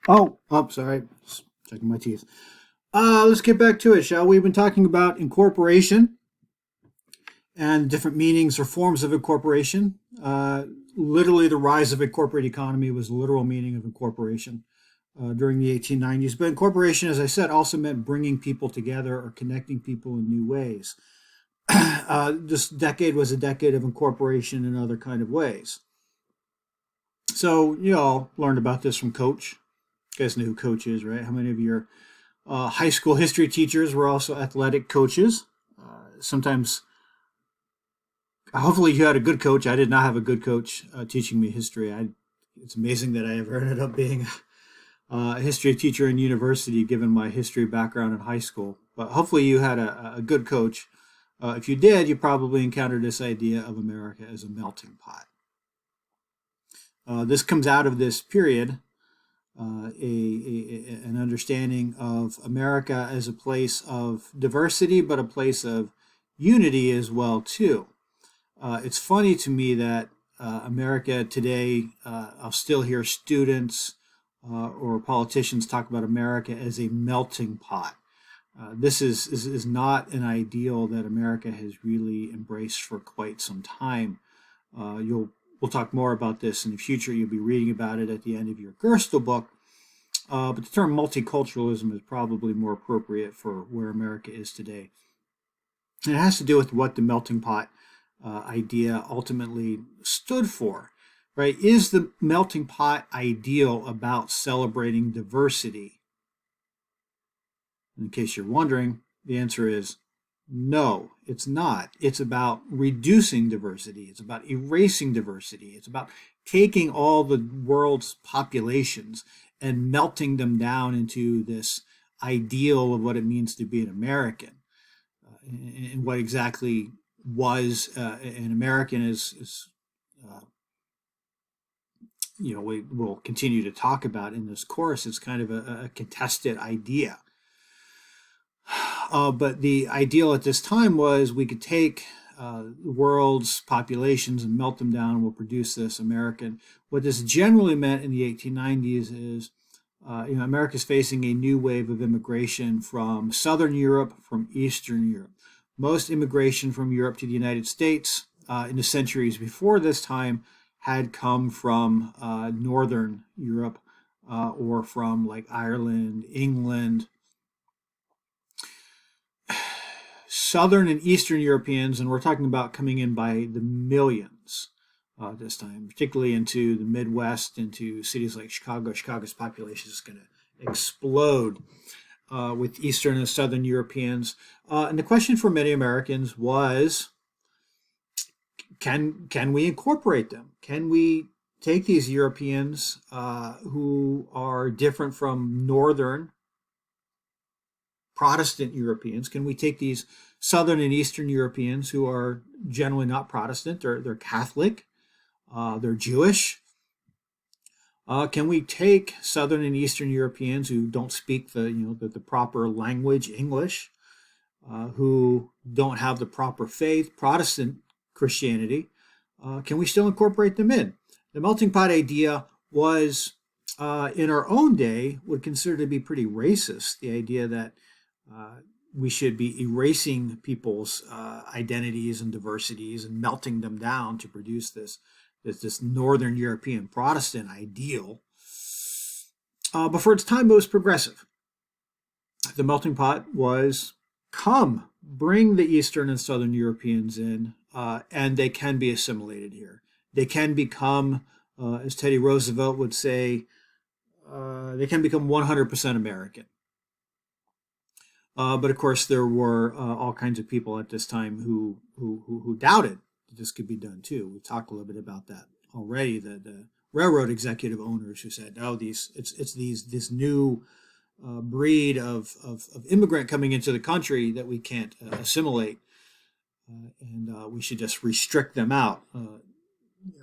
Sorry. Just checking my teeth. Let's get back to it, shall we? We've been talking about incorporation and different meanings or forms of incorporation. Literally, the rise of a corporate economy was the literal meaning of incorporation during the 1890s. But incorporation, as I said, also meant bringing people together or connecting people in new ways. This decade was a decade of incorporation in other kind of ways. So you all learned about this from Coach. You guys know who Coach is, right? How many of your high school history teachers were also athletic coaches? Sometimes, hopefully, you had a good coach. I did not have a good coach teaching me history. It's amazing that I ever ended up being a history teacher in university, given my history background in high school. But hopefully, you had a good coach. If you did, you probably encountered this idea of America as a melting pot. This comes out of this period, an understanding of America as a place of diversity, but a place of unity as well too. It's funny to me that America today, I'll still hear students or politicians talk about America as a melting pot. This is not an ideal that America has really embraced for quite some time. We'll talk more about this in the future. You'll be reading about it at the end of your Gerstle book. But the term multiculturalism is probably more appropriate for where America is today. And it has to do with what the melting pot idea ultimately stood for, right? Is the melting pot ideal about celebrating diversity? In case you're wondering, the answer is no, it's not. It's about reducing diversity. It's about erasing diversity. It's about taking all the world's populations and melting them down into this ideal of what it means to be an American. And what exactly was an American is we will continue to talk about in this course. It's kind of a contested idea. But the ideal at this time was we could take the world's populations and melt them down, and we'll produce this American. What this generally meant in the 1890s is, America's facing a new wave of immigration from Southern Europe, from Eastern Europe. Most immigration from Europe to the United States in the centuries before this time had come from Northern Europe or from like Ireland, England. Southern and Eastern Europeans, and we're talking about coming in by the millions this time, particularly into the Midwest, into cities like Chicago. Chicago's population is going to explode with Eastern and Southern Europeans. And the question for many Americans was, can we incorporate them? Can we take these Europeans who are different from Northern Protestant Europeans? Can we take these Southern and Eastern Europeans who are generally not Protestant, they're Catholic, they're Jewish? Can we take Southern and Eastern Europeans who don't speak the proper language, English, who don't have the proper faith, Protestant Christianity? Can we still incorporate them in? The melting pot idea was, in our own day, would consider to be pretty racist. The idea that we should be erasing people's identities and diversities and melting them down to produce this Northern European Protestant ideal. But for its time, it was progressive. The melting pot was, come, bring the Eastern and Southern Europeans in, and they can be assimilated here. They can become, as Teddy Roosevelt would say, they can become 100% American. But of course, there were all kinds of people at this time who doubted that this could be done too. We talked a little bit about that already. The railroad executive owners who said, "Oh, this new breed of immigrant coming into the country that we can't assimilate, and we should just restrict them out."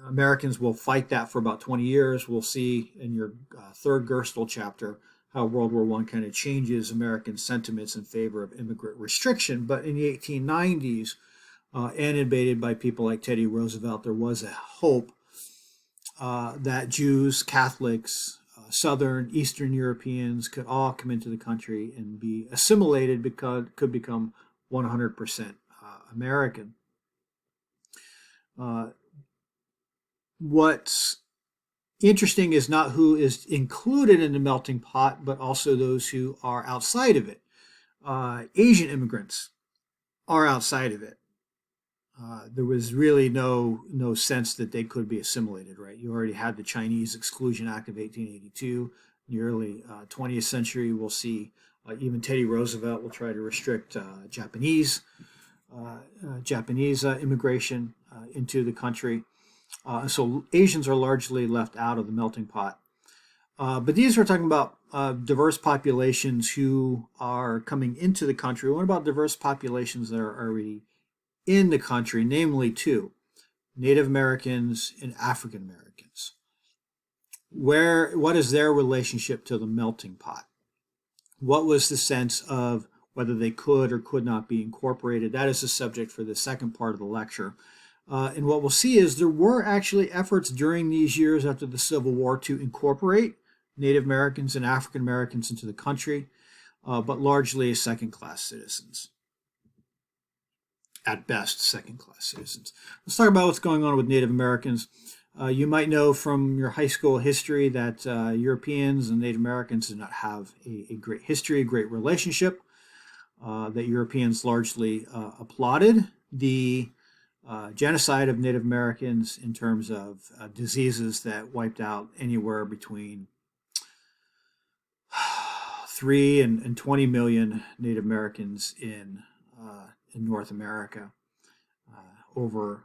Americans will fight that for about 20 years. We'll see in your third Gerstle chapter how World War I kind of changes American sentiments in favor of immigrant restriction. But in the 1890s, animated by people like Teddy Roosevelt, there was a hope that Jews, Catholics, Southern, Eastern Europeans could all come into the country and be assimilated, because could become 100% American. What's interesting is not who is included in the melting pot, but also those who are outside of it. Asian immigrants are outside of it. There was really no sense that they could be assimilated, right? You already had the Chinese Exclusion Act of 1882. In the early 20th century, we'll see even Teddy Roosevelt will try to restrict Japanese immigration into the country. So Asians are largely left out of the melting pot. But these are talking about diverse populations who are coming into the country. What about diverse populations that are already in the country, namely two, Native Americans and African Americans? What is their relationship to the melting pot? What was the sense of whether they could or could not be incorporated? That is the subject for the second part of the lecture. And what we'll see is there were actually efforts during these years after the Civil War to incorporate Native Americans and African Americans into the country, but largely as second-class citizens. At best, second-class citizens. Let's talk about what's going on with Native Americans. You might know from your high school history that Europeans and Native Americans did not have a great history, a great relationship, that Europeans largely applauded the genocide of Native Americans in terms of diseases that wiped out anywhere between 3 and 20 million Native Americans in North America over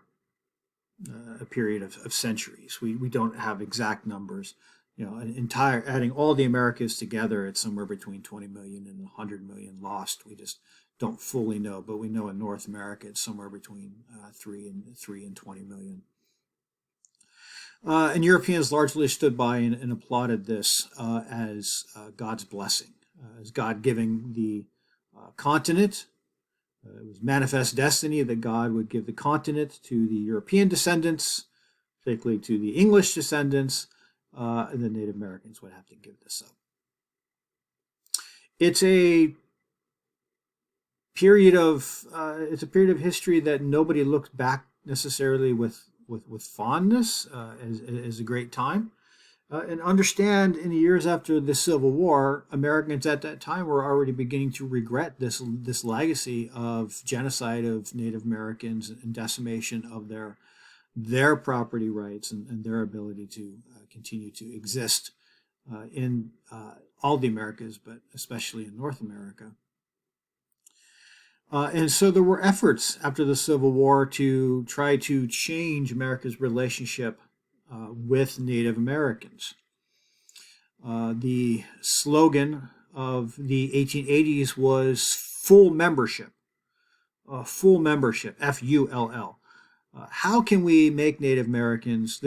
a period of centuries. We don't have exact numbers. Adding all the Americas together, it's somewhere between 20 million and 100 million lost. We just don't fully know, but we know in North America it's somewhere between 3 and 20 million. And Europeans largely stood by and applauded this as God's blessing, as God giving the continent. It was manifest destiny that God would give the continent to the European descendants, particularly to the English descendants, and the Native Americans would have to give this up. It's a period of history that nobody looks back necessarily with fondness as a great time. And understand, in the years after the Civil War, Americans at that time were already beginning to regret this legacy of genocide of Native Americans and decimation of their property rights and their ability to continue to exist in all the Americas, but especially in North America. And so there were efforts after the Civil War to try to change America's relationship with Native Americans. The slogan of the 1880s was full membership, F-U-L-L. How can we make Native Americans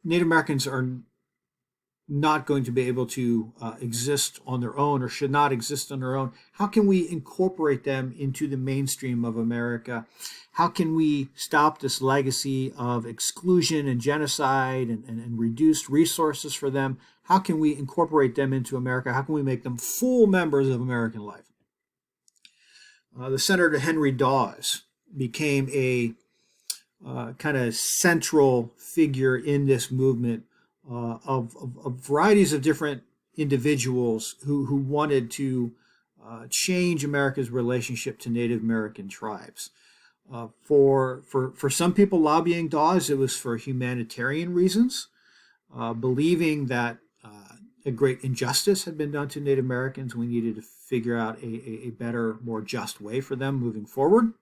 Native Americans are not going to be able to exist on their own, or should not exist on their own. How can we incorporate them into the mainstream of America? How can we stop this legacy of exclusion and genocide and reduced resources for them? How can we incorporate them into America? How can we make them full members of American life? The Senator Henry Dawes became a kind of central figure in this movement of varieties of different individuals who wanted to change America's relationship to Native American tribes. For some people lobbying Dawes, it was for humanitarian reasons, believing that a great injustice had been done to Native Americans. We needed to figure out a better, more just way for them moving forward.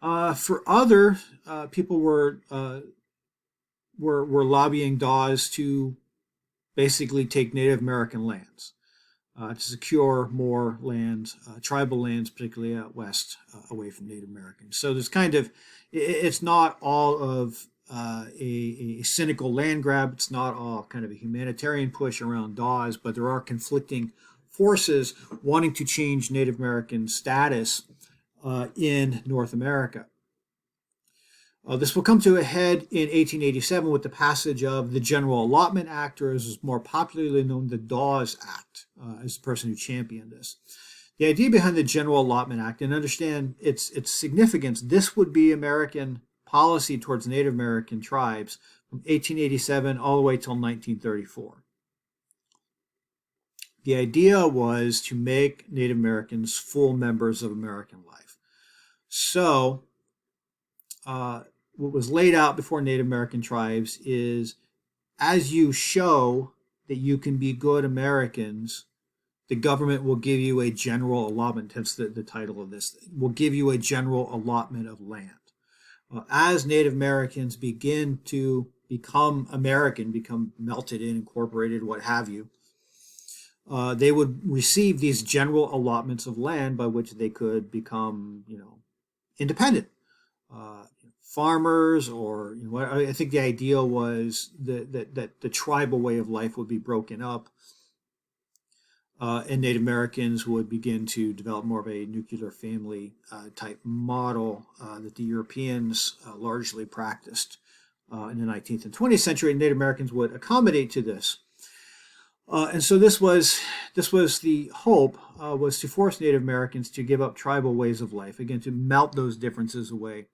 For other people were lobbying Dawes to basically take Native American lands, to secure more lands, tribal lands, particularly out west, away from Native Americans. So there's it's not all of a cynical land grab. It's not all kind of a humanitarian push around Dawes, but there are conflicting forces wanting to change Native American status in North America. This will come to a head in 1887 with the passage of the General Allotment Act, or as is more popularly known, the Dawes Act, as the person who championed this. The idea behind the General Allotment Act, and understand its significance, this would be American policy towards Native American tribes from 1887 all the way till 1934. The idea was to make Native Americans full members of American life. So, what was laid out before Native American tribes is, as you show that you can be good Americans, the government will give you a general allotment, hence the title of this, will give you a general allotment of land. As Native Americans begin to become American, become melted in, incorporated, what have you, they would receive these general allotments of land by which they could become, independent. Farmers, or I think the idea was that the tribal way of life would be broken up, and Native Americans would begin to develop more of a nuclear family type model that the Europeans largely practiced in the 19th and 20th century. And Native Americans would accommodate to this. And so this was the hope, was to force Native Americans to give up tribal ways of life, again, to melt those differences away,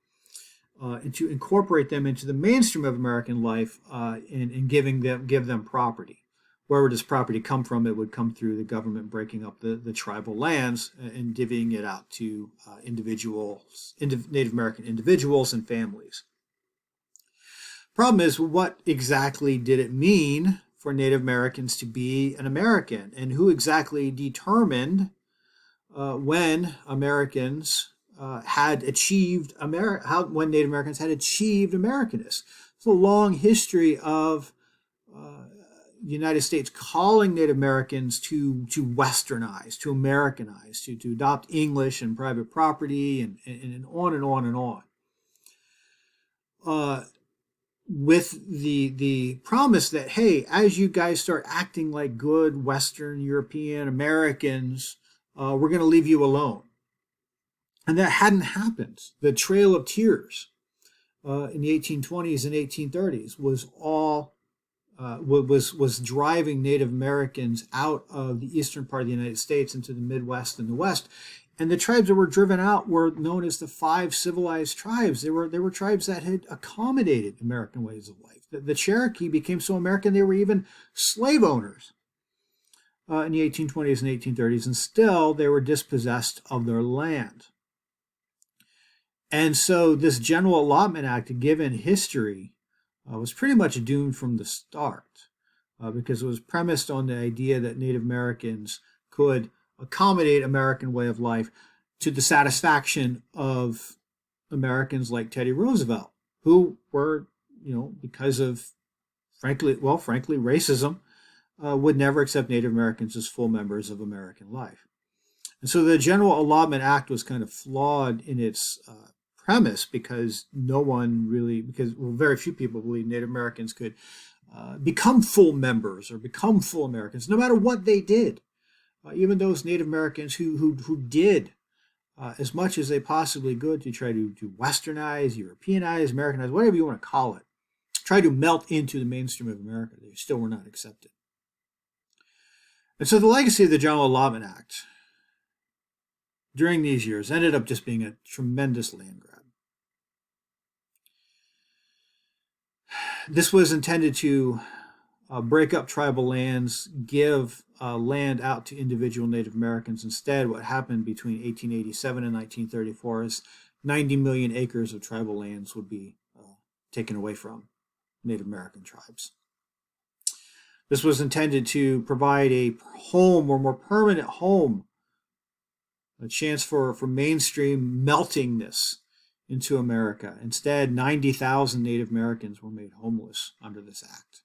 and to incorporate them into the mainstream of American life, and give them property. Wherever does property come from? It would come through the government breaking up the tribal lands and divvying it out to Native American individuals and families. Problem is, what exactly did it mean for Native Americans to be an American, and who exactly determined when Americans had achieved when Native Americans had achieved Americanness? It's a long history of the United States calling Native Americans to westernize, to Americanize, to adopt English and private property, and on and on and on. With the promise that, hey, as you guys start acting like good Western European Americans, we're going to leave you alone. And that hadn't happened. The Trail of Tears in the 1820s and 1830s was all was driving Native Americans out of the eastern part of the United States into the Midwest and the West. And the tribes that were driven out were known as the 5 civilized tribes. They were tribes that had accommodated American ways of life. The Cherokee became so American they were even slave owners in the 1820s and 1830s, and still they were dispossessed of their land. And so this General Allotment Act, given history, was pretty much doomed from the start, because it was premised on the idea that Native Americans could accommodate American way of life to the satisfaction of Americans like Teddy Roosevelt, who were, because of frankly racism, would never accept Native Americans as full members of American life. And so the General Allotment Act was kind of flawed in its premise, because very few people believed Native Americans could become full members or become full Americans, no matter what they did. Even those Native Americans who did as much as they possibly could to try to westernize, Europeanize, Americanize, whatever you want to call it, try to melt into the mainstream of America, they still were not accepted. And so the legacy of the General Allotment Act during these years ended up just being a tremendous land grab. This was intended to break up tribal lands, give land out to individual Native Americans. Instead, what happened between 1887 and 1934 is 90 million acres of tribal lands would be taken away from Native American tribes. This was intended to provide a home, or more permanent home, a chance for mainstream meltingness into America. Instead, 90,000 Native Americans were made homeless under this act.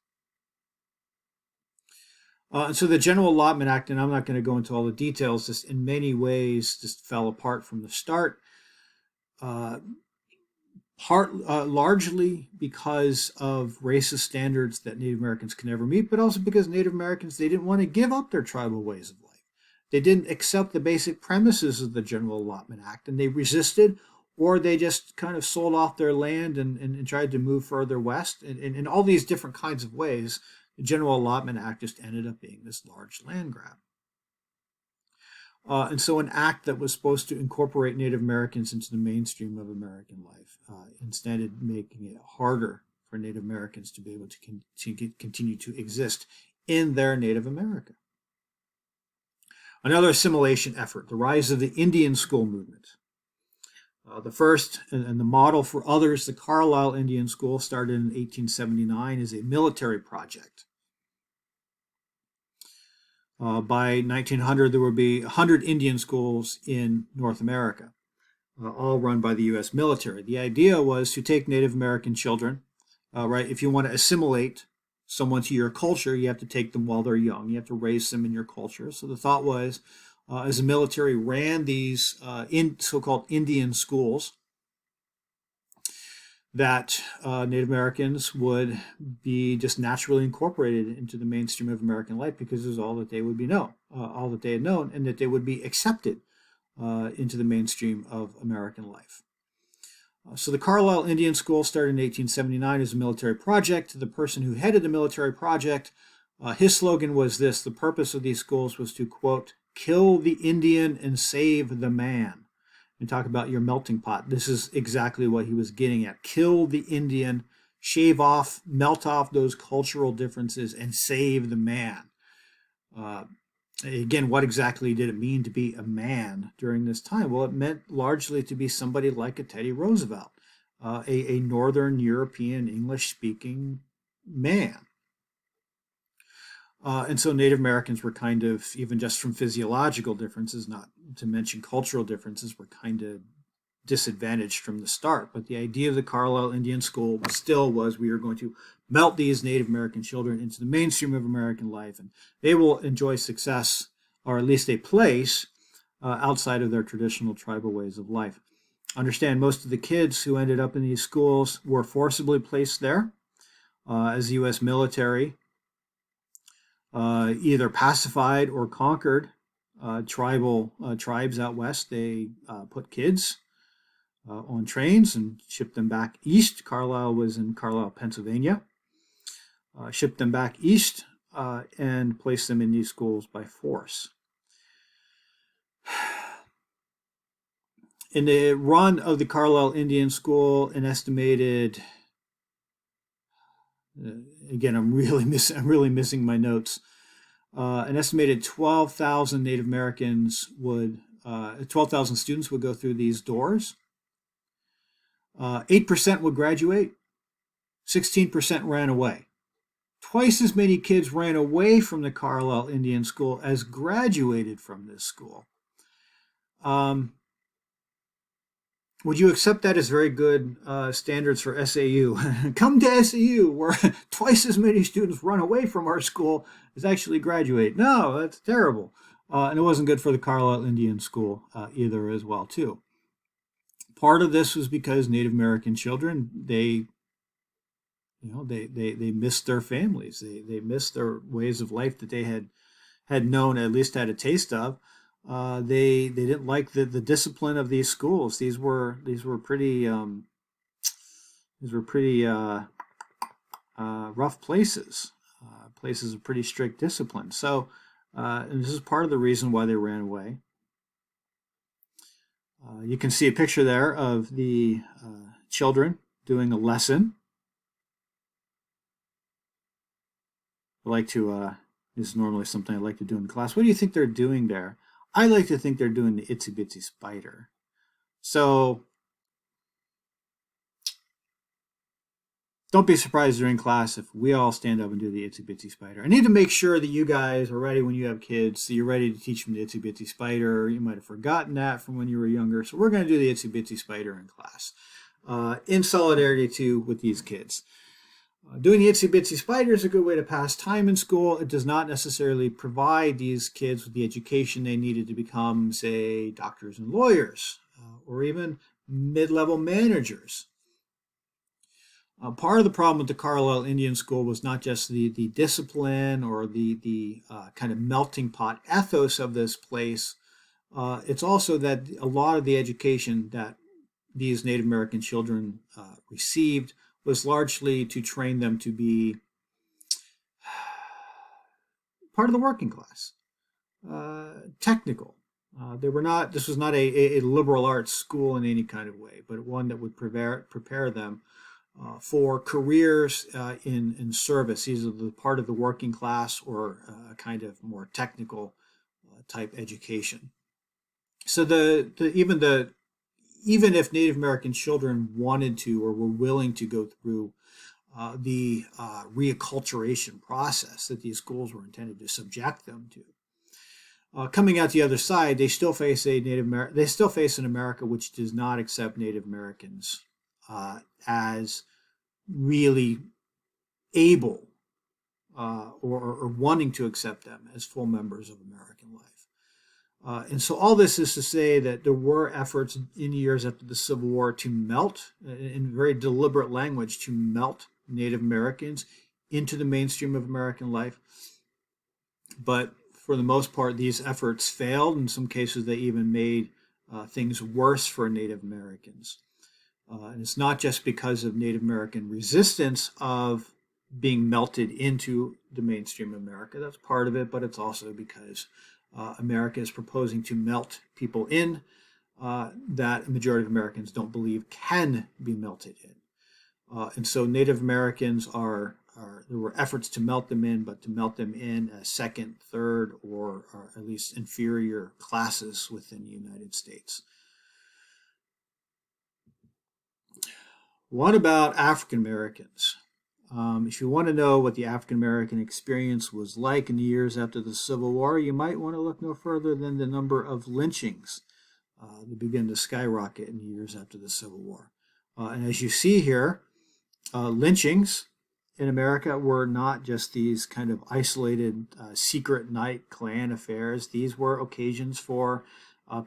And so the General Allotment Act, and I'm not going to go into all the details, just in many ways just fell apart from the start, largely because of racist standards that Native Americans can never meet, but also because Native Americans, they didn't want to give up their tribal ways of life. They didn't accept the basic premises of the General Allotment Act, and they resisted or they just kind of sold off their land and tried to move further west. And in all these different kinds of ways, the General Allotment Act just ended up being this large land grab. And so an act that was supposed to incorporate Native Americans into the mainstream of American life, instead making it harder for Native Americans to be able to continue to exist in their Native America. Another assimilation effort, the rise of the Indian school movement. The first and the model for others, the Carlisle Indian School, started in 1879 as a military project. By 1900, there would be 100 Indian schools in North America, all run by the U.S. military. The idea was to take Native American children, right? If you want to assimilate someone to your culture, you have to take them while they're young. You have to raise them in your culture. So the thought was, as the military ran these so-called Indian schools, that Native Americans would be just naturally incorporated into the mainstream of American life because it was all that they would be all that they had known, and that they would be accepted into the mainstream of American life. So the Carlisle Indian School started in 1879 as a military project. The person who headed the military project, his slogan was this: the purpose of these schools was to, quote, kill the Indian and save the man. And talk about your melting pot. This is exactly what he was getting at. Kill the Indian, shave off, melt off those cultural differences, and save the man. Again, what exactly did it mean to be a man during this time? Well, it meant largely to be somebody like a Teddy Roosevelt, a Northern European English-speaking man. And so Native Americans were kind of, even just from physiological differences, not to mention cultural differences, were kind of disadvantaged from the start. But the idea of the Carlisle Indian School still was we are going to melt these Native American children into the mainstream of American life, and they will enjoy success, or at least a place, outside of their traditional tribal ways of life. Understand, most of the kids who ended up in these schools were forcibly placed there as the U.S. military either pacified or conquered tribal tribes out west. They put kids on trains and shipped them back east. Carlisle was in Carlisle, Pennsylvania. Shipped them back east and placed them in these schools by force. In the run of the Carlisle Indian School, an estimated, again, I'm really missing my notes. An estimated 12,000 Native Americans 12,000 students would go through these doors. 8% would graduate. 16% ran away. Twice as many kids ran away from the Carlisle Indian School as graduated from this school. Would you accept that as very good standards for SAU? Come to SAU, where twice as many students run away from our school as actually graduate. No, that's terrible. And it wasn't good for the Carlisle Indian School either as well, too. Part of this was because Native American children, they missed their families. They missed their ways of life that they had known, at least had a taste of. They didn't like the discipline of these schools. These were pretty rough places, places of pretty strict discipline. So, and this is part of the reason why they ran away. You can see a picture there of the children doing a lesson. I like to. This is normally something I like to do in class. What do you think they're doing there? I like to think they're doing the Itsy Bitsy Spider. So don't be surprised during class if we all stand up and do the Itsy Bitsy Spider. I need to make sure that you guys are ready when you have kids, so you're ready to teach them the Itsy Bitsy Spider. You might have forgotten that from when you were younger. So we're going to do the Itsy Bitsy Spider in class in solidarity too with these kids. Doing the Itsy Bitsy Spider is a good way to pass time in school. It does not necessarily provide these kids with the education they needed to become, say, doctors and lawyers, or even mid-level managers. Part of the problem with the Carlisle Indian School was not just the discipline or the kind of melting pot ethos of this place. It's also that a lot of the education that these Native American children received was largely to train them to be part of the working class, technical. They were not. This was not a liberal arts school in any kind of way, but one that would prepare them for careers in service, either the part of the working class or a kind of more technical type education. So even if Native American children wanted to or were willing to go through the reacculturation process that these schools were intended to subject them to, coming out the other side, they still face an America which does not accept Native Americans as really able or wanting to accept them as full members of American life. And so all this is to say that there were efforts in the years after the Civil War to melt, in very deliberate language, to melt Native Americans into the mainstream of American life. But for the most part, these efforts failed. In some cases, they even made things worse for Native Americans. And it's not just because of Native American resistance of being melted into the mainstream America. That's part of it, but it's also because America is proposing to melt people in that a majority of Americans don't believe can be melted in. And so Native Americans there were efforts to melt them in, but to melt them in as second, third, or at least inferior classes within the United States. What about African Americans? If you want to know what the African American experience was like in the years after the Civil War, you might want to look no further than the number of lynchings that began to skyrocket in the years after the Civil War. And as you see here, lynchings in America were not just these kind of isolated secret night Klan affairs. These were occasions for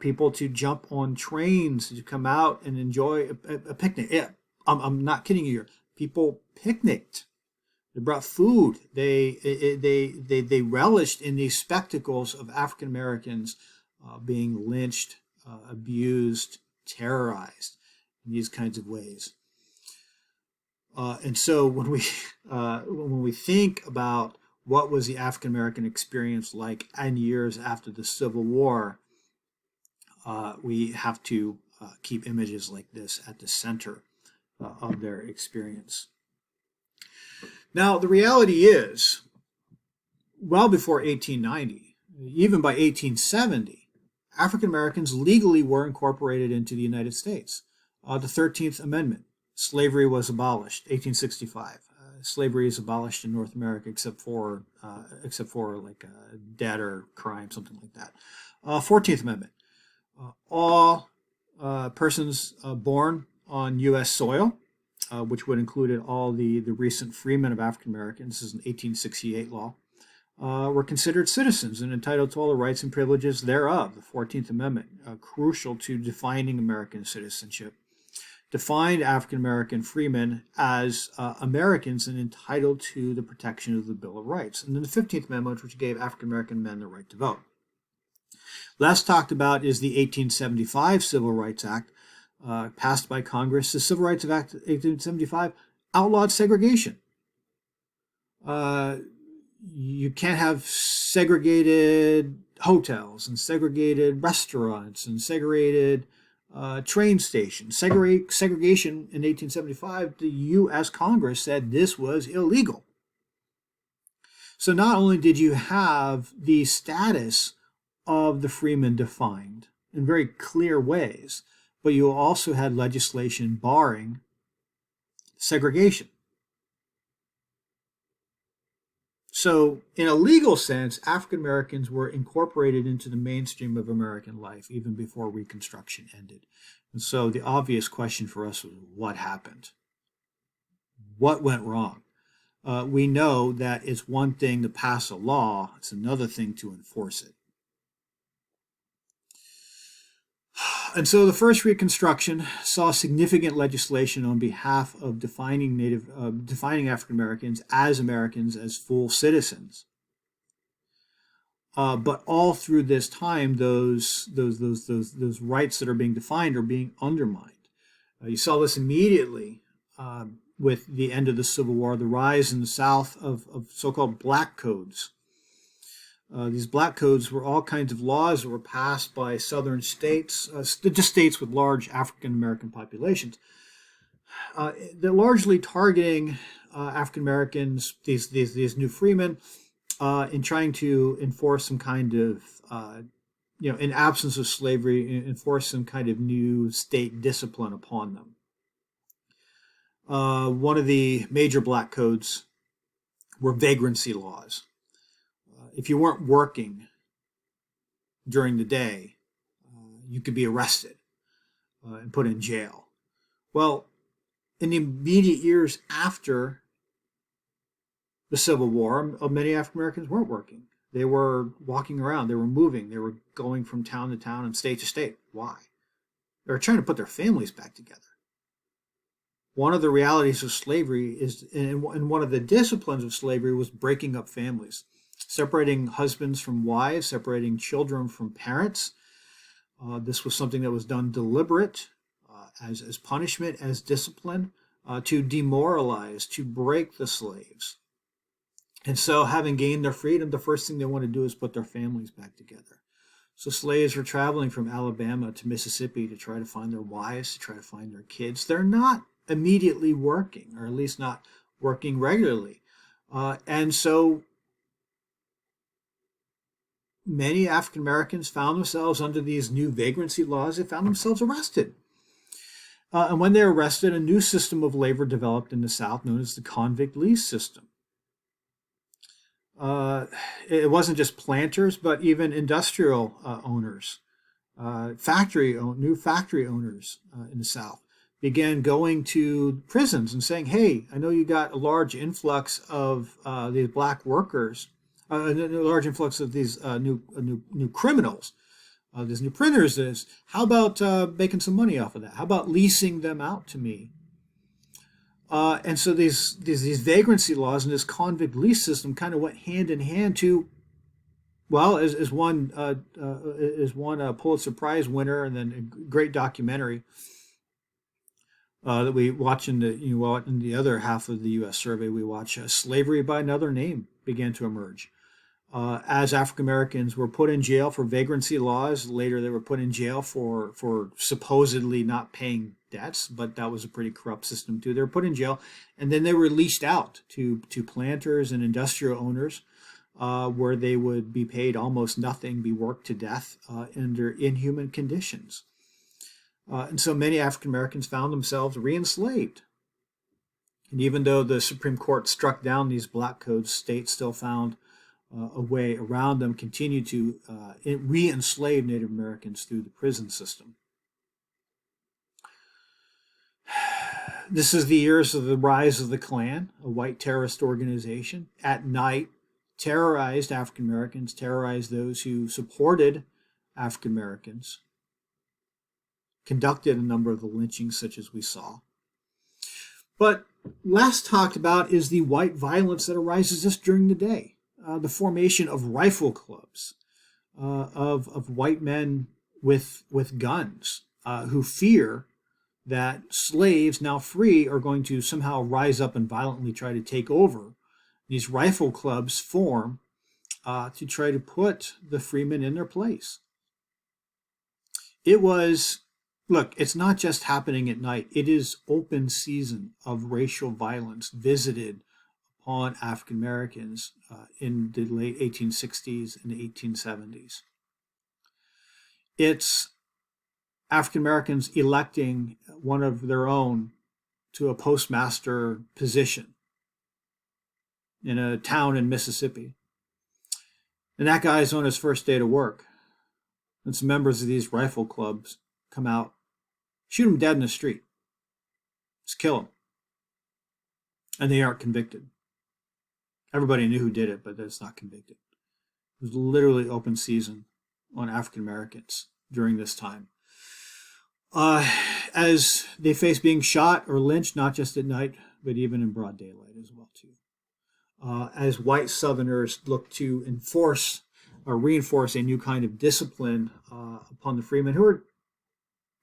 people to jump on trains, to come out and enjoy a picnic. Yeah, I'm not kidding you here. People picnicked. They brought food. They relished in these spectacles of African Americans being lynched, abused, terrorized in these kinds of ways. And so when we think about what was the African American experience like in years after the Civil War, we have to keep images like this at the center of their experience. Now, the reality is, well before 1890, even by 1870, African Americans legally were incorporated into the United States. The 13th Amendment. Slavery was abolished, 1865. Slavery is abolished in North America except for like debt or crime, something like that. 14th Amendment. All persons born on U.S. soil, which would include all the recent freemen of African Americans, this is an 1868 law, were considered citizens and entitled to all the rights and privileges thereof. The 14th Amendment, crucial to defining American citizenship, defined African American freemen as Americans and entitled to the protection of the Bill of Rights. And then the 15th Amendment, which gave African American men the right to vote. Last talked about is the 1875 Civil Rights Act, passed by Congress. The Civil Rights Act of 1875 outlawed segregation. You can't have segregated hotels and segregated restaurants and segregated train stations. Segregation in 1875, the U.S. Congress said this was illegal. So not only did you have the status of the freemen defined in very clear ways, but you also had legislation barring segregation. So in a legal sense, African Americans were incorporated into the mainstream of American life even before Reconstruction ended. And so the obvious question for us was, what happened? What went wrong? We know that it's one thing to pass a law, it's another thing to enforce it. And so the first Reconstruction saw significant legislation on behalf of defining African Americans, as full citizens. But all through this time, those rights that are being defined are being undermined. You saw this immediately with the end of the Civil War, the rise in the South of so-called black codes. These black codes were all kinds of laws that were passed by southern states, just states with large African American populations. They're largely targeting African Americans, these new freemen, in trying to enforce some kind of, in absence of slavery, enforce some kind of new state discipline upon them. One of the major black codes were vagrancy laws. If you weren't working during the day, you could be arrested and put in jail. Well, in the immediate years after the Civil War, many African Americans weren't working. They were walking around, they were moving, they were going from town to town and state to state. Why? They were trying to put their families back together. One of the realities of slavery is, and one of the disciplines of slavery was breaking up families, separating husbands from wives, separating children from parents. This was something that was done deliberate, as punishment, as discipline, to demoralize, to break the slaves. And so, having gained their freedom, the first thing they want to do is put their families back together. So slaves were traveling from Alabama to Mississippi to try to find their wives, to try to find their kids. They're not immediately working, or at least not working regularly. And so many African Americans found themselves under these new vagrancy laws. They found themselves arrested. And when they were arrested, a new system of labor developed in the South known as the convict lease system. It wasn't just planters, but even industrial owners, new factory owners in the South began going to prisons and saying, hey, I know you got a large influx of these black workers, a large influx of these new criminals, these new prisoners. How about making some money off of that? How about leasing them out to me? And so these vagrancy laws and this convict lease system kind of went hand in hand to, well, as one Pulitzer Prize winner, and then a great documentary that we watch in the other half of the U.S. survey, we watch Slavery by Another Name began to emerge. As African Americans were put in jail for vagrancy laws, later they were put in jail for supposedly not paying debts, but that was a pretty corrupt system too. They were put in jail, and then they were leased out to planters and industrial owners, where they would be paid almost nothing, be worked to death under inhuman conditions. And so many African Americans found themselves re-enslaved. And even though the Supreme Court struck down these black codes, states still found a way around them, continued to re-enslave Native Americans through the prison system. This is the years of the rise of the Klan, a white terrorist organization. At night, terrorized African Americans, terrorized those who supported African Americans, conducted a number of the lynchings such as we saw. But last talked about is the white violence that arises just during the day. The formation of rifle clubs, of white men with guns, who fear that slaves now free are going to somehow rise up and violently try to take over. These rifle clubs form to try to put the freemen in their place. It's not just happening at night. It is open season of racial violence visited upon African Americans in the late 1860s and 1870s. It's African Americans electing one of their own to a postmaster position in a town in Mississippi. And that guy's on his first day to work. And some members of these rifle clubs come out, shoot him dead in the street. Just kill him. And they aren't convicted. Everybody knew who did it, but it's not convicted. It was literally open season on African Americans during this time. As they face being shot or lynched, not just at night, but even in broad daylight as well, too. As white Southerners look to enforce or reinforce a new kind of discipline upon the freemen, who are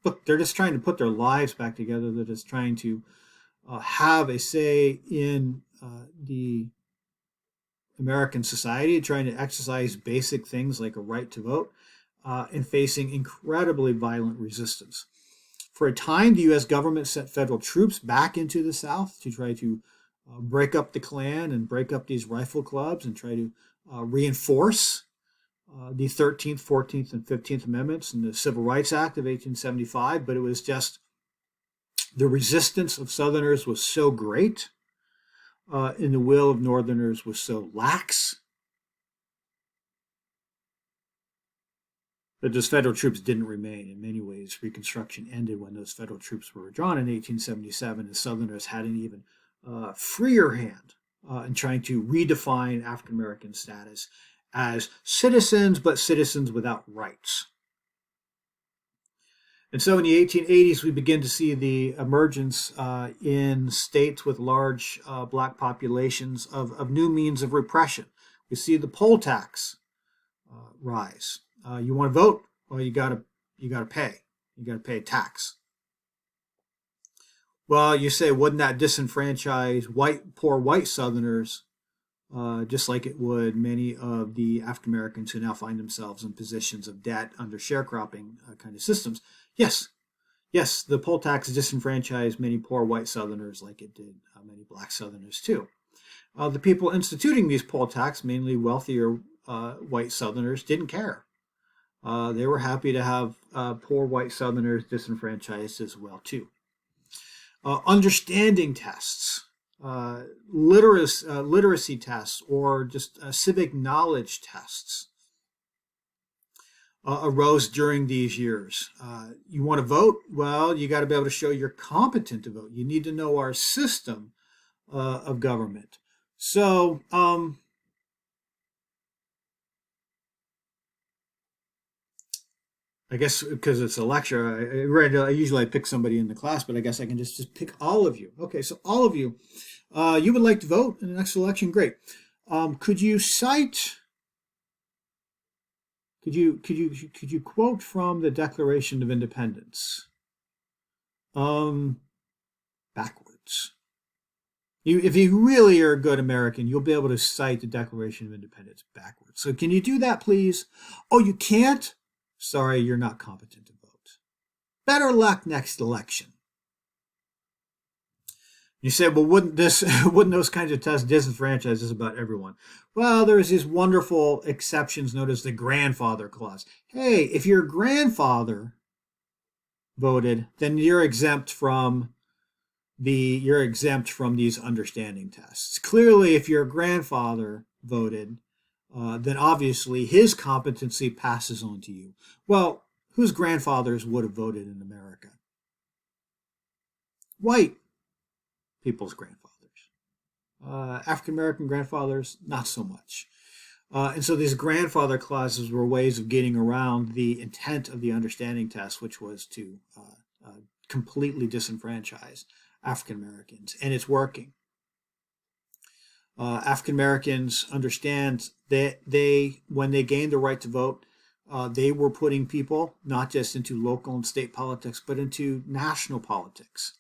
look, they're just trying to put their lives back together. They're just trying to have a say in the American society, trying to exercise basic things like a right to vote, and facing incredibly violent resistance. For a time, the U.S. government sent federal troops back into the South to try to break up the Klan and break up these rifle clubs and try to reinforce the 13th, 14th, and 15th Amendments and the Civil Rights Act of 1875. But it was just the resistance of Southerners was so great, and the will of Northerners was so lax, that those federal troops didn't remain. In many ways, Reconstruction ended when those federal troops were withdrawn in 1877, and Southerners had an even freer hand in trying to redefine African American status as citizens, but citizens without rights. And so in the 1880s, we begin to see the emergence in states with large black populations of new means of repression. We see the poll tax rise. You want to vote? Well, you gotta pay. You gotta pay a tax. Well, you say, wouldn't that disenfranchise poor white Southerners, just like it would many of the African Americans who now find themselves in positions of debt under sharecropping kind of systems? Yes, yes, the poll tax disenfranchised many poor white Southerners, like it did many black Southerners too. The people instituting these poll tax, mainly wealthier white Southerners, didn't care. They were happy to have poor white Southerners disenfranchised as well too. Understanding tests, literacy tests, or just civic knowledge tests arose during these years. You want to vote? Well, you got to be able to show you're competent to vote. You need to know our system of government. So, I guess because it's a lecture, I usually pick somebody in the class, but I guess I can just pick all of you. Okay, so all of you, you would like to vote in the next election? Great. Could you cite? Could you quote from the Declaration of Independence? Backwards. If you really are a good American, you'll be able to cite the Declaration of Independence backwards. So can you do that, please? Oh, you can't? Sorry, you're not competent to vote. Better luck next election. You say, well, wouldn't those kinds of tests disenfranchise just about everyone? Well, there's these wonderful exceptions known as the grandfather clause. Hey, if your grandfather voted, then you're exempt from these understanding tests. Clearly, if your grandfather voted, then obviously his competency passes on to you. Well, whose grandfathers would have voted in America? White people's grandfathers. African American grandfathers, not so much. And so these grandfather clauses were ways of getting around the intent of the understanding test, which was to completely disenfranchise African Americans, and it's working. African Americans understand that when they gained the right to vote, they were putting people not just into local and state politics, but into national politics.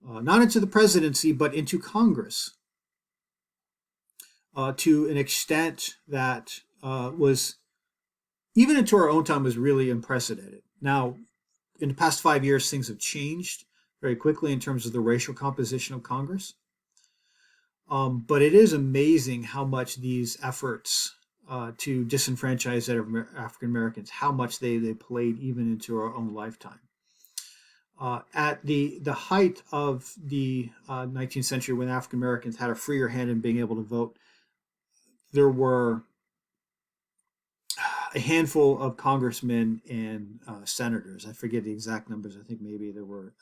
Not into the presidency, but into Congress, to an extent that was, even into our own time, was really unprecedented. Now, in the past 5 years, things have changed very quickly in terms of the racial composition of Congress. But it is amazing how much these efforts to disenfranchise African Americans, how much they played even into our own lifetime. At the height of the 19th century, when African Americans had a freer hand in being able to vote, there were a handful of congressmen and senators. I forget the exact numbers. I think maybe there were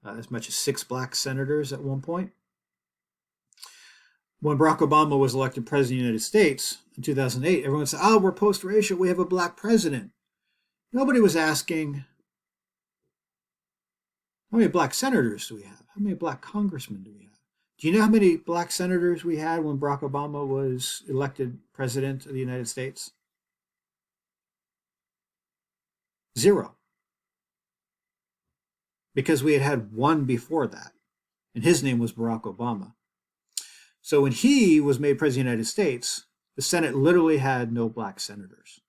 as much as 6 black senators at one point. When Barack Obama was elected president of the United States in 2008, everyone said, oh, we're post-racial, we have a black president. Nobody was asking, how many black senators do we have? How many black congressmen do we have? Do you know how many black senators we had when Barack Obama was elected president of the United States? 0. because we had had one before that, and his name was Barack Obama. So when he was made president of the United States, the Senate literally had no black senators.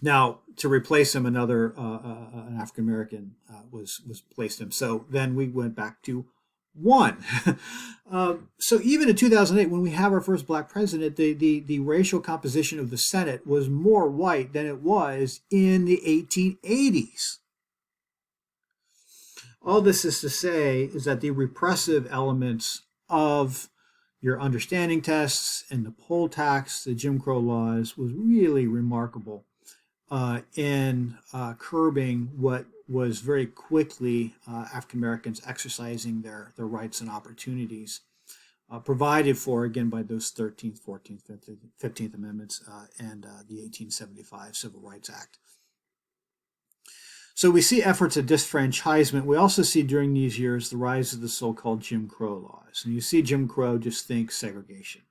Now, to replace him, another an African American was placed him. So then we went back to one. So even in 2008, when we have our first black president, the racial composition of the Senate was more white than it was in the 1880s. All this is to say is that the repressive elements of your understanding tests and the poll tax, the Jim Crow laws, was really remarkable in curbing what was very quickly African Americans exercising their rights and opportunities, provided for, again, by those 13th, 14th, 15th Amendments and the 1875 Civil Rights Act. So we see efforts at disfranchisement. We also see during these years the rise of the so-called Jim Crow laws. And you see Jim Crow, just think segregation.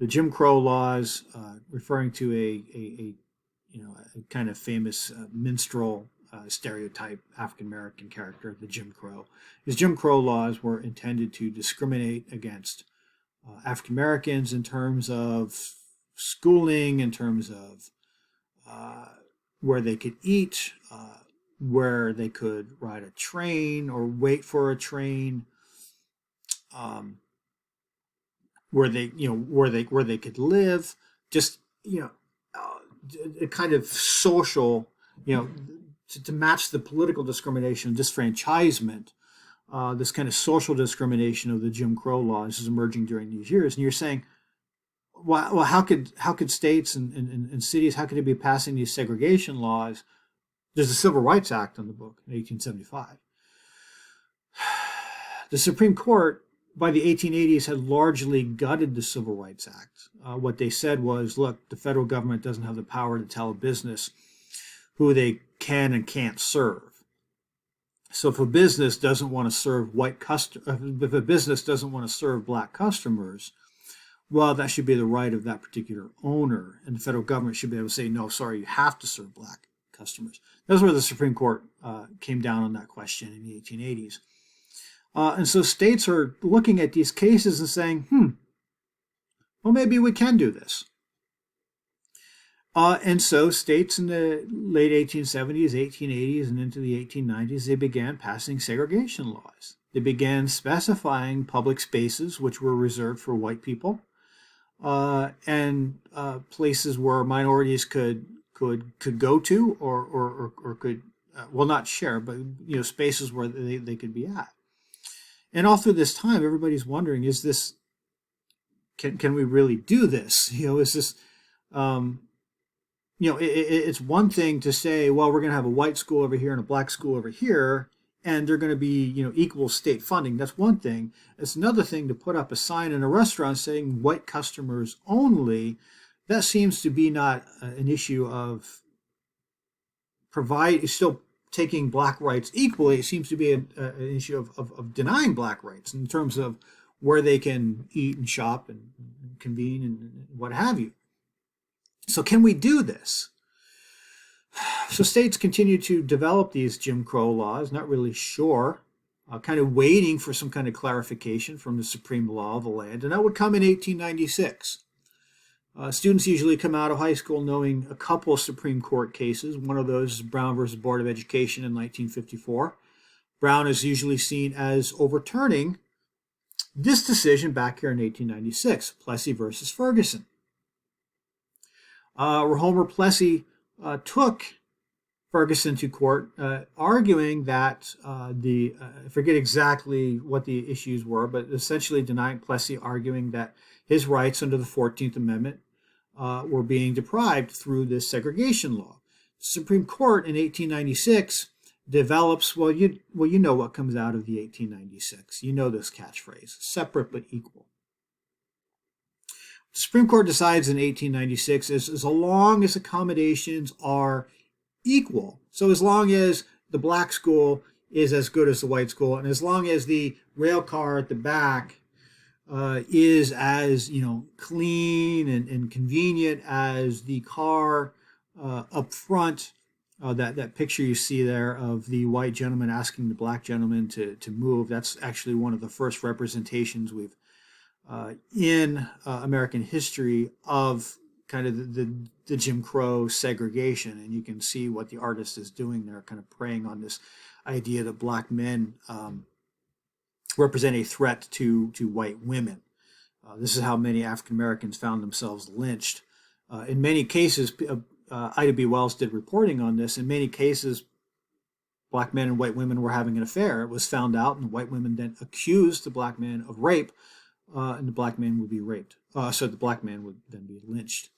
The Jim Crow laws, referring to a kind of famous minstrel stereotype African American character, the Jim Crow. His Jim Crow laws were intended to discriminate against African Americans in terms of schooling, in terms of where they could eat, where they could ride a train or wait for a train, where they could live, just a kind of social, to match the political discrimination, disfranchisement. This kind of social discrimination of the Jim Crow laws is emerging during these years, and you're saying, well, how could states and cities, how could they be passing these segregation laws? There's a Civil Rights Act on the book in 1875. The Supreme Court, by the 1880s, had largely gutted the Civil Rights Act. What they said was, look, the federal government doesn't have the power to tell a business who they can and can't serve. So if a business doesn't want to serve if a business doesn't want to serve black customers, well, that should be the right of that particular owner, and the federal government should be able to say, no, sorry, you have to serve black customers. That's where the Supreme Court came down on that question in the 1880s. And so states are looking at these cases and saying, well, maybe we can do this. And so states in the late 1870s, 1880s, and into the 1890s, they began passing segregation laws. They began specifying public spaces which were reserved for white people, and places where minorities could go to or could not share, but spaces where they could be at. And all through this time, everybody's wondering: is this? Can we really do this? Is this? It's one thing to say, well, we're going to have a white school over here and a black school over here, and they're going to be, equal state funding. That's one thing. It's another thing to put up a sign in a restaurant saying white customers only. That seems to be not an issue of still taking black rights equally. It seems to be an issue of denying black rights in terms of where they can eat and shop and convene and what have you. So can we do this? So states continue to develop these Jim Crow laws, not really sure, kind of waiting for some kind of clarification from the supreme law of the land, and that would come in 1896. Students usually come out of high school knowing a couple of Supreme Court cases. One of those is Brown versus Board of Education in 1954. Brown is usually seen as overturning this decision back here in 1896, Plessy versus Ferguson. Homer Plessy took Ferguson to court, arguing that I forget exactly what the issues were, but essentially denying Plessy, arguing that his rights under the 14th Amendment were being deprived through this segregation law. The Supreme Court in 1896 develops, well, you know what comes out of the 1896. You know this catchphrase, separate but equal. The Supreme Court decides in 1896 as long as accommodations are equal. So as long as the black school is as good as the white school, and as long as the rail car at the back is as clean and convenient as the car up front, that picture you see there of the white gentleman asking the black gentleman to move, that's actually one of the first representations we've in American history of kind of the Jim Crow segregation. And you can see what the artist is doing there, kind of preying on this idea that black men represent a threat to white women. This is how many African Americans found themselves lynched. In many cases, Ida B. Wells did reporting on this. In many cases, black men and white women were having an affair. It was found out, and the white women then accused the black man of rape, and the black man would be raped. So the black man would then be lynched.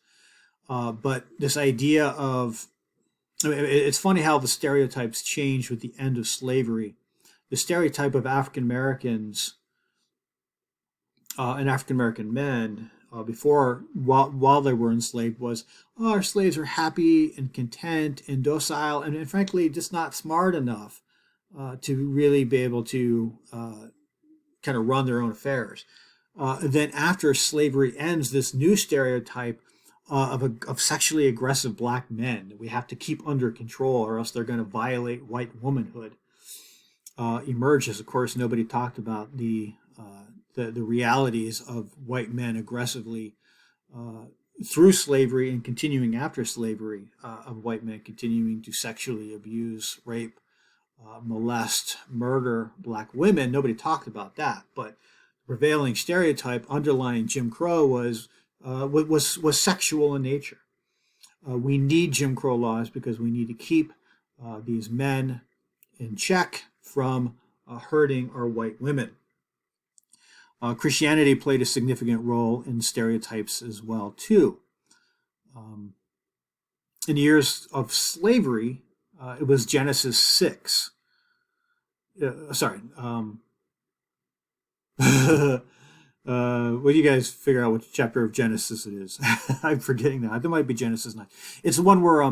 But this idea of, I mean, it's funny how the stereotypes changed with the end of slavery. The stereotype of African Americans and African American men before, while they were enslaved, was, oh, our slaves are happy and content and docile, and frankly, just not smart enough to really be able to kind of run their own affairs. Then after slavery ends, this new stereotype of sexually aggressive black men that we have to keep under control or else they're going to violate white womanhood emerges. Of course, nobody talked about the realities of white men aggressively through slavery and continuing after slavery, of white men continuing to sexually abuse, rape, molest, murder black women. Nobody talked about that, but the prevailing stereotype underlying Jim Crow was sexual in nature. We need Jim Crow laws because we need to keep these men in check from hurting our white women. Christianity played a significant role in stereotypes as well, too. In the years of slavery, it was Genesis 6. What do you guys figure out which chapter of Genesis it is? I'm forgetting that. It might be Genesis 9. It's the one where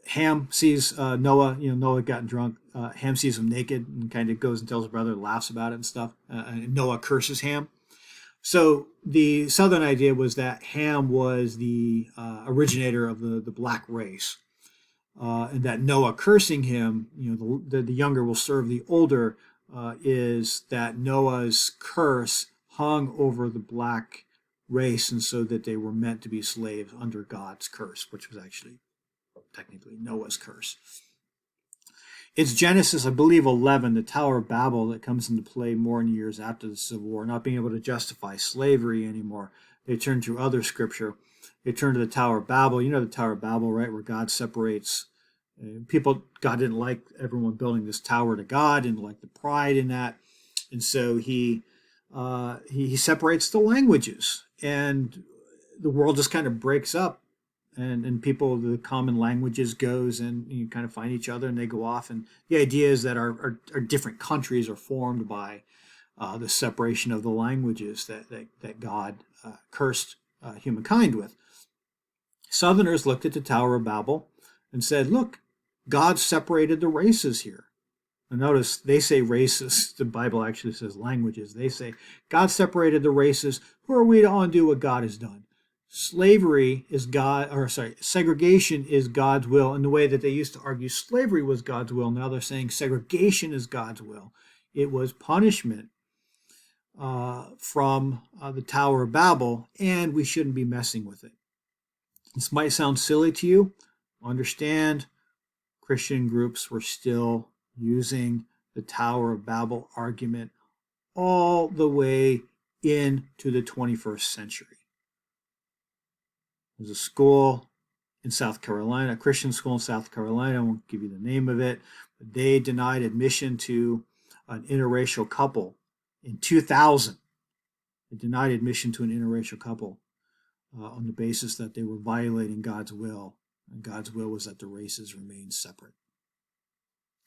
Ham sees Noah. Noah gotten drunk. Ham sees him naked and kind of goes and tells his brother, laughs about it and stuff. And Noah curses Ham. So the Southern idea was that Ham was the originator of the black race, and that Noah cursing him, the younger will serve the older, is that Noah's curse hung over the black race, and so that they were meant to be slaves under God's curse, which was actually technically Noah's curse. It's Genesis, I believe, 11, the Tower of Babel, that comes into play more in years after the Civil War, not being able to justify slavery anymore. They turn to other scripture. They turn to the Tower of Babel. You know the Tower of Babel, right, where God separates God didn't like everyone building this tower to God, didn't like the pride in that. And so he separates the languages, and the world just kind of breaks up. And people, the common languages goes, and you kind of find each other, and they go off. And the idea is that our different countries are formed by the separation of the languages that God cursed humankind with. Southerners looked at the Tower of Babel and said, look, God separated the races here. And notice they say races. The Bible actually says languages. They say God separated the races. Who are we to undo what God has done? Segregation is God's will, in the way that they used to argue slavery was God's will. Now they're saying segregation is God's will. It was punishment from the Tower of Babel, and we shouldn't be messing with it. This might sound silly to you. Understand, Christian groups were still using the Tower of Babel argument all the way into the 21st century. There's a school in South Carolina, a Christian school in South Carolina, I won't give you the name of it, but they denied admission to an interracial couple in 2000. They denied admission to an interracial couple on the basis that they were violating God's will. And God's will was that the races remain separate.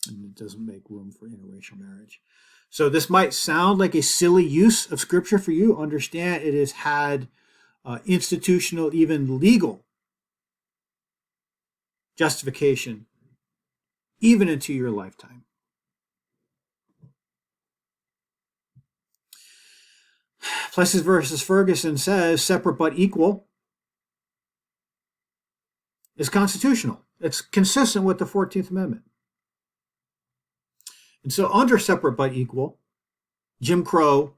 And it doesn't make room for interracial marriage. So this might sound like a silly use of Scripture for you. Understand, it has had institutional, even legal justification, even into your lifetime. Plessis versus Ferguson says, separate but equal is constitutional. It's consistent with the 14th Amendment. And so under separate but equal, Jim Crow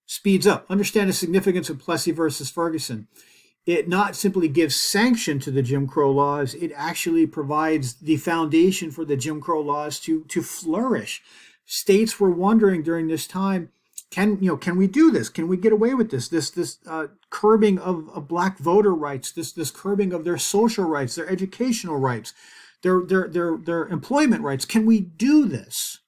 speeds up. Understand the significance of Plessy versus Ferguson. It not simply gives sanction to the Jim Crow laws, it actually provides the foundation for the Jim Crow laws to flourish. States were wondering during this time, can we do this? Can we get away with this? This curbing of black voter rights, this curbing of their social rights, their educational rights, their employment rights. Can we do this?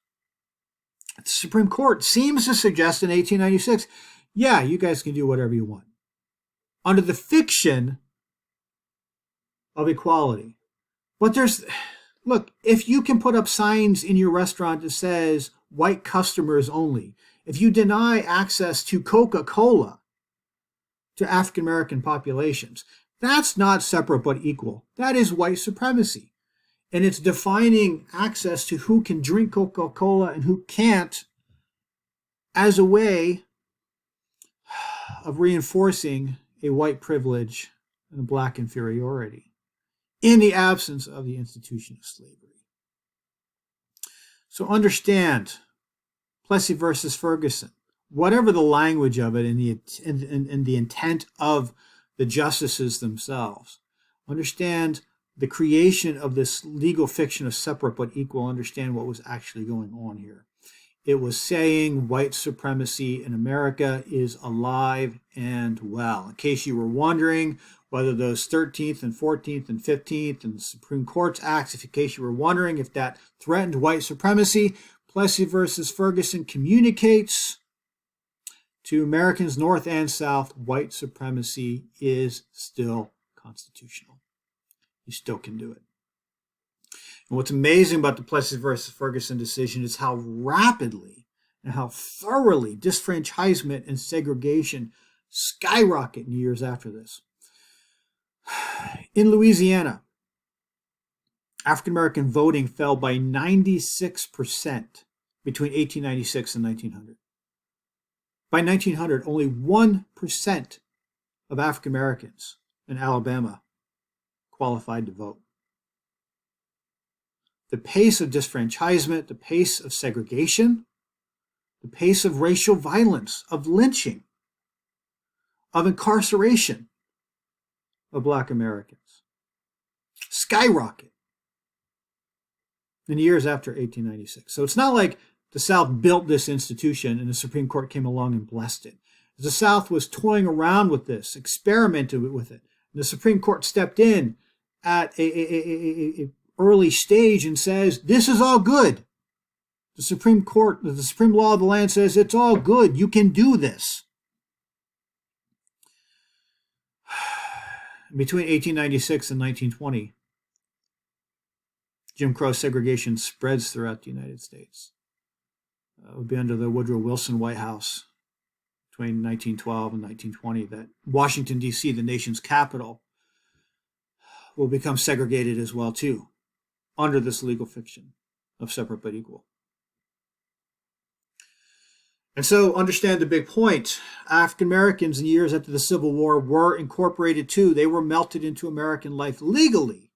The Supreme Court seems to suggest in 1896, yeah, you guys can do whatever you want, under the fiction of equality. But look, if you can put up signs in your restaurant that says white customers only, if you deny access to Coca-Cola to African American populations, that's not separate but equal. That is white supremacy. And it's defining access to who can drink Coca-Cola and who can't as a way of reinforcing a white privilege and a black inferiority in the absence of the institution of slavery. So understand Plessy versus Ferguson, whatever the language of it and the intent of the justices themselves, understand the creation of this legal fiction of separate but equal, understand what was actually going on here. It was saying white supremacy in America is alive and well. In case you were wondering whether those 13th and 14th and 15th and the Supreme Court's acts, in case you were wondering if that threatened white supremacy, Plessy versus Ferguson communicates to Americans North and South, white supremacy is still constitutional. You still can do it. And what's amazing about the Plessy versus Ferguson decision is how rapidly and how thoroughly disfranchisement and segregation skyrocket in years after this. In Louisiana, African American voting fell by 96% between 1896 and 1900. By 1900, only 1% of African Americans in Alabama qualified to vote. The pace of disfranchisement, the pace of segregation, the pace of racial violence, of lynching, of incarceration of Black Americans skyrocket in the years after 1896. So it's not like the South built this institution and the Supreme Court came along and blessed it. The South was toying around with this, experimented with it. And the Supreme Court stepped in at a early stage and says, this is all good. The Supreme Court, the Supreme Law of the land says it's all good. You can do this. Between 1896 and 1920, Jim Crow segregation spreads throughout the United States. It would be under the Woodrow Wilson White House between 1912 and 1920 that Washington, D.C., the nation's capital, will become segregated as well, too, under this legal fiction of separate but equal. And so understand the big point. African Americans in years after the Civil War were incorporated too. They were melted into American life legally.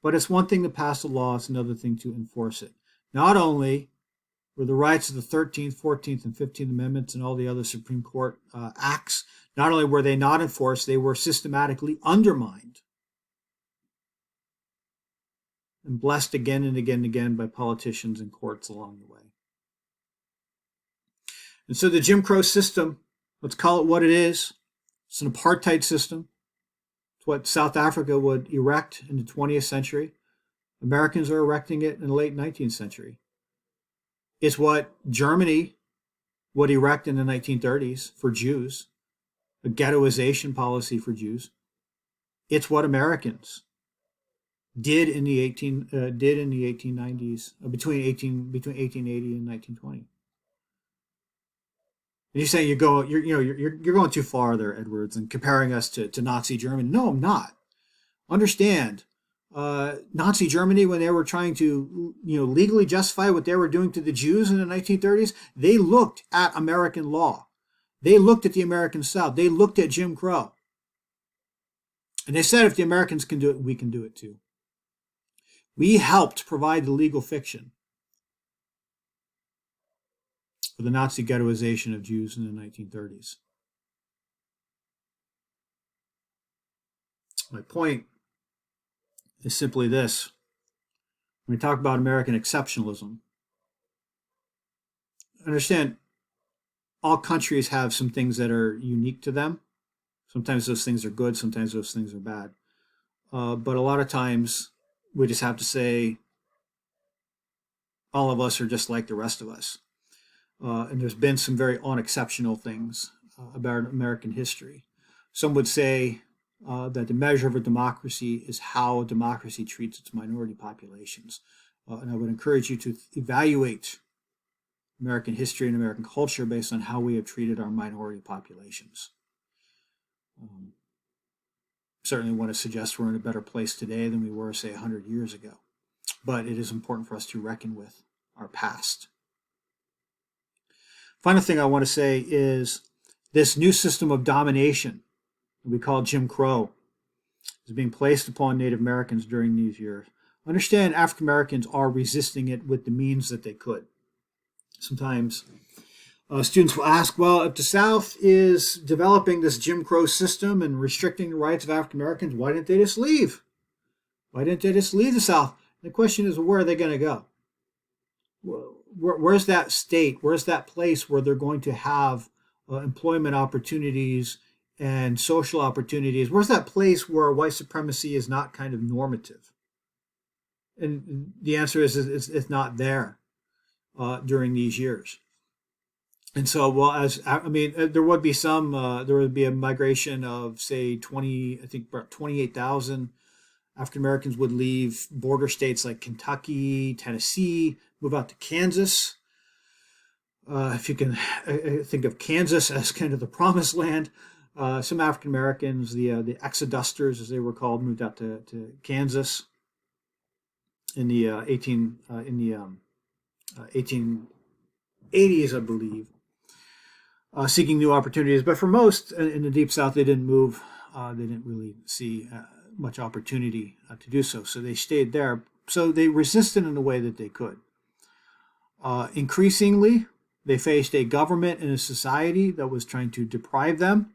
But it's one thing to pass a law, it's another thing to enforce it. Not only were the rights of the 13th, 14th, and 15th Amendments and all the other Supreme Court acts, not only were they not enforced, they were systematically undermined and blessed again and again and again by politicians and courts along the way. And so the Jim Crow system, let's call it what it is. It's an apartheid system. It's what South Africa would erect in the 20th century. Americans are erecting it in the late 19th century. It's what Germany would erect in the 1930s for Jews, a ghettoization policy for Jews. It's what Americans did in the 1890s, between 1880 and 1920. And you're saying you're going too far there, Edwards, and comparing us to Nazi Germany. No, I'm not. Understand, Nazi Germany, when they were trying to legally justify what they were doing to the Jews in the 1930s, they looked at American law. They looked at the American South. They looked at Jim Crow. And they said if the Americans can do it, we can do it too. We helped provide the legal fiction for the Nazi ghettoization of Jews in the 1930s. My point is simply this. When we talk about American exceptionalism, understand all countries have some things that are unique to them. Sometimes those things are good, sometimes those things are bad. But a lot of times we just have to say all of us are just like the rest of us. And there's been some very unexceptional things about American history. Some would say that the measure of a democracy is how a democracy treats its minority populations. And I would encourage you to evaluate American history and American culture based on how we have treated our minority populations. Certainly want to suggest we're in a better place today than we were, say, 100 years ago. But it is important for us to reckon with our past. Final thing I want to say is this new system of domination we call Jim Crow is being placed upon Native Americans during these years. Understand African Americans are resisting it with the means that they could. Sometimes students will ask, well, if the South is developing this Jim Crow system and restricting the rights of African Americans, why didn't they just leave? Why didn't they just leave the South? The question is, well, where are they going to go? Where's that state? Where's that place where they're going to have employment opportunities and social opportunities? Where's that place where white supremacy is not kind of normative? And the answer is it's not there during these years. And so, well, there would be a migration of, say, 28,000 African Americans would leave border states like Kentucky, Tennessee, move out to Kansas. If you can think of Kansas as kind of the promised land, some African Americans, the exodusters as they were called, moved out to Kansas in the 1880s, I believe, seeking new opportunities. But for most in the Deep South, they didn't move. They didn't really see much opportunity to do so, so they stayed there. So they resisted in the way that they could. Increasingly, they faced a government and a society that was trying to deprive them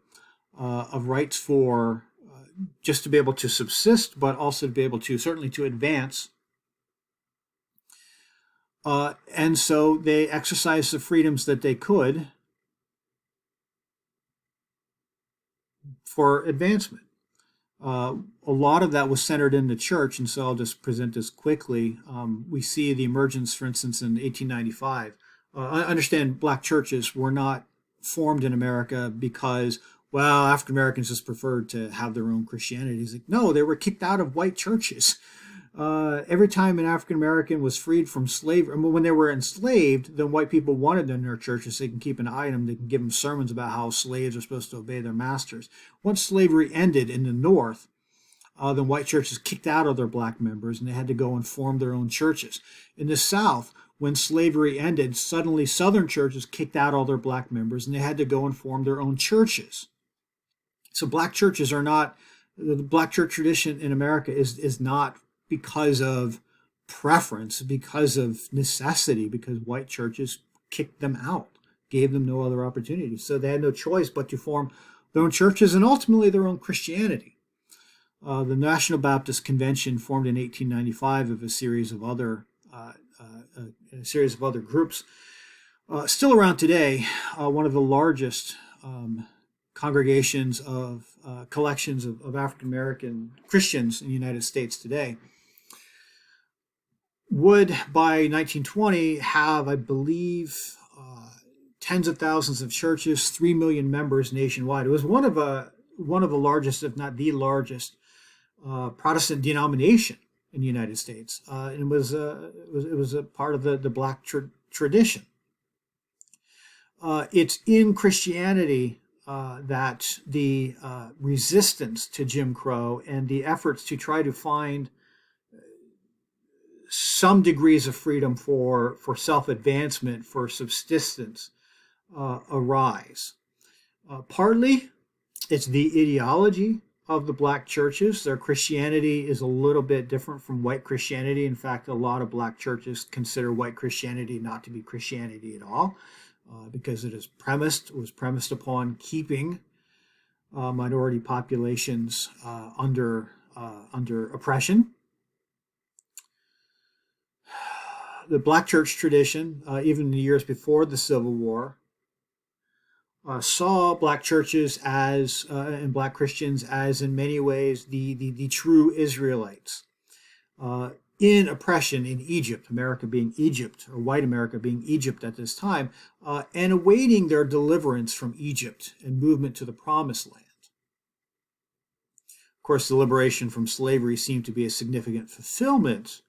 of rights for just to be able to subsist, but also to be able to certainly to advance. And so they exercised the freedoms that they could for advancement. A lot of that was centered in the church, and so I'll just present this quickly. We see the emergence, for instance, in 1895. I understand black churches were not formed in America because, well, African Americans just preferred to have their own Christianity. It's like, no, they were kicked out of white churches. Every time an African American was freed from slavery, when they were enslaved, then white people wanted them in their churches so they can keep an eye on them. They can give them sermons about how slaves are supposed to obey their masters. Once slavery ended in the North, then white churches kicked out of their black members and they had to go and form their own churches. In the South, when slavery ended, suddenly Southern churches kicked out all their black members and they had to go and form their own churches. So black churches are not, the black church tradition in America is not because of preference, because of necessity, because white churches kicked them out, gave them no other opportunity. So they had no choice but to form their own churches and ultimately their own Christianity. The National Baptist Convention formed in 1895 of a series of other groups. Still around today, one of the largest congregations of collections of African American Christians in the United States today, would by 1920 have, I believe, tens of thousands of churches, 3 million members nationwide. It was one of the largest, if not the largest, Protestant denomination in the United States. It was a part of the black tradition. It's in Christianity that the resistance to Jim Crow and the efforts to try to find some degrees of freedom for self-advancement, for subsistence, arise. Partly, it's the ideology of the black churches. Their Christianity is a little bit different from white Christianity. In fact, a lot of black churches consider white Christianity not to be Christianity at all, because it was premised upon keeping minority populations under oppression. The black church tradition, even in the years before the Civil War, saw black churches as and black Christians as, in many ways, the true Israelites in oppression in Egypt, America being Egypt, or white America being Egypt at this time, and awaiting their deliverance from Egypt and movement to the Promised Land. Of course, the liberation from slavery seemed to be a significant fulfillment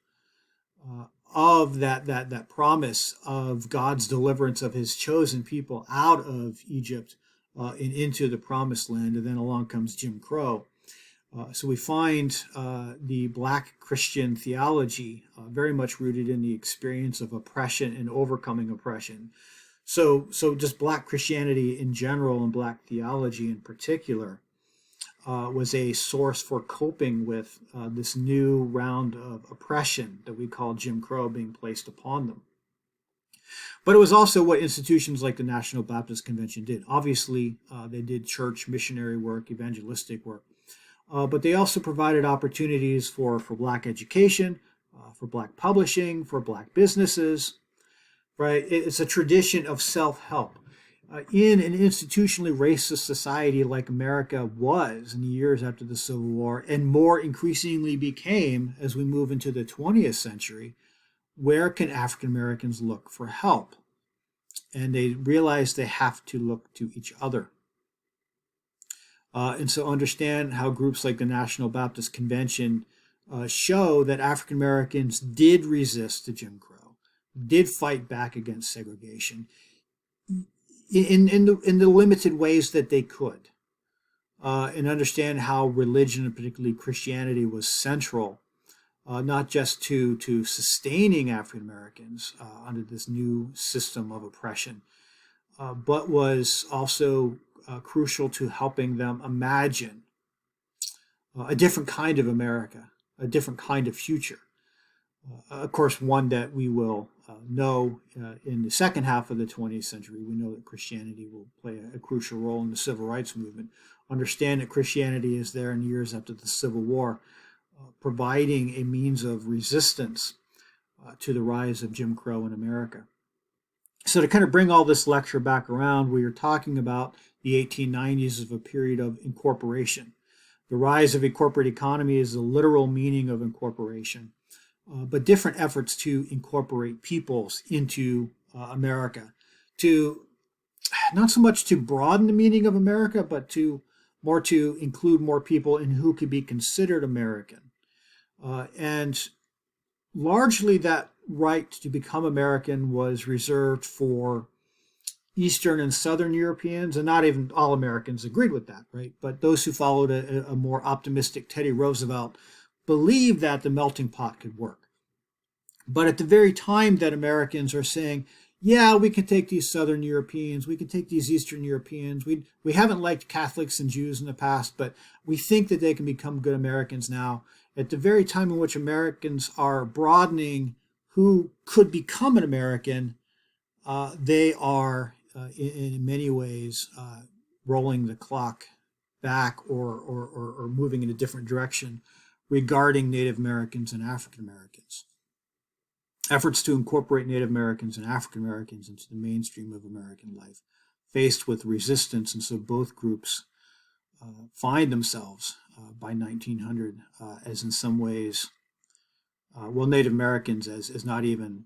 of that promise of God's deliverance of his chosen people out of Egypt and into the Promised Land. And then along comes Jim Crow. So we find the black Christian theology very much rooted in the experience of oppression and overcoming oppression. So just black Christianity in general and black theology in particular was a source for coping with this new round of oppression that we call Jim Crow being placed upon them. But it was also what institutions like the National Baptist Convention did. Obviously, they did church missionary work, evangelistic work, but they also provided opportunities for black education, for black publishing, for black businesses, right? It's a tradition of self-help. In an institutionally racist society like America was in the years after the Civil War, and more increasingly became as we move into the 20th century, where can African Americans look for help? And they realize they have to look to each other. And so understand how groups like the National Baptist Convention show that African Americans did resist the Jim Crow, did fight back against segregation, in the limited ways that they could, and understand how religion, and particularly Christianity, was central, not just to sustaining African Americans under this new system of oppression, but was also crucial to helping them imagine a different kind of America, a different kind of future. Of course, one that we will know in the second half of the 20th century. We know that Christianity will play a crucial role in the civil rights movement. Understand that Christianity is there in the years after the Civil War, providing a means of resistance to the rise of Jim Crow in America. So to kind of bring all this lecture back around, we are talking about the 1890s of a period of incorporation. The rise of a corporate economy is the literal meaning of incorporation. But different efforts to incorporate peoples into America, to not so much to broaden the meaning of America, but to include more people in who could be considered American. And largely that right to become American was reserved for Eastern and Southern Europeans, and not even all Americans agreed with that, right? But those who followed a more optimistic Teddy Roosevelt believed that the melting pot could work. But at the very time that Americans are saying, yeah, we can take these Southern Europeans, we can take these Eastern Europeans, we haven't liked Catholics and Jews in the past, but we think that they can become good Americans now. At the very time in which Americans are broadening who could become an American, they are in many ways rolling the clock back or moving in a different direction regarding Native Americans and African Americans. Efforts to incorporate Native Americans and African Americans into the mainstream of American life faced with resistance, and so both groups find themselves by 1900 as in some ways, Native Americans as not even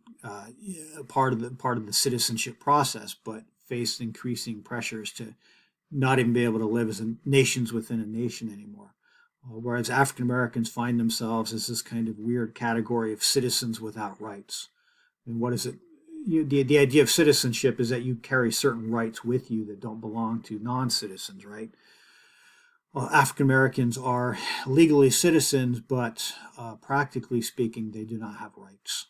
part of the citizenship process, but faced increasing pressures to not even be able to live as nations within a nation anymore. Whereas African Americans find themselves as this kind of weird category of citizens without rights. And what is it? The idea of citizenship is that you carry certain rights with you that don't belong to non-citizens, right? Well, African Americans are legally citizens, but practically speaking, they do not have rights.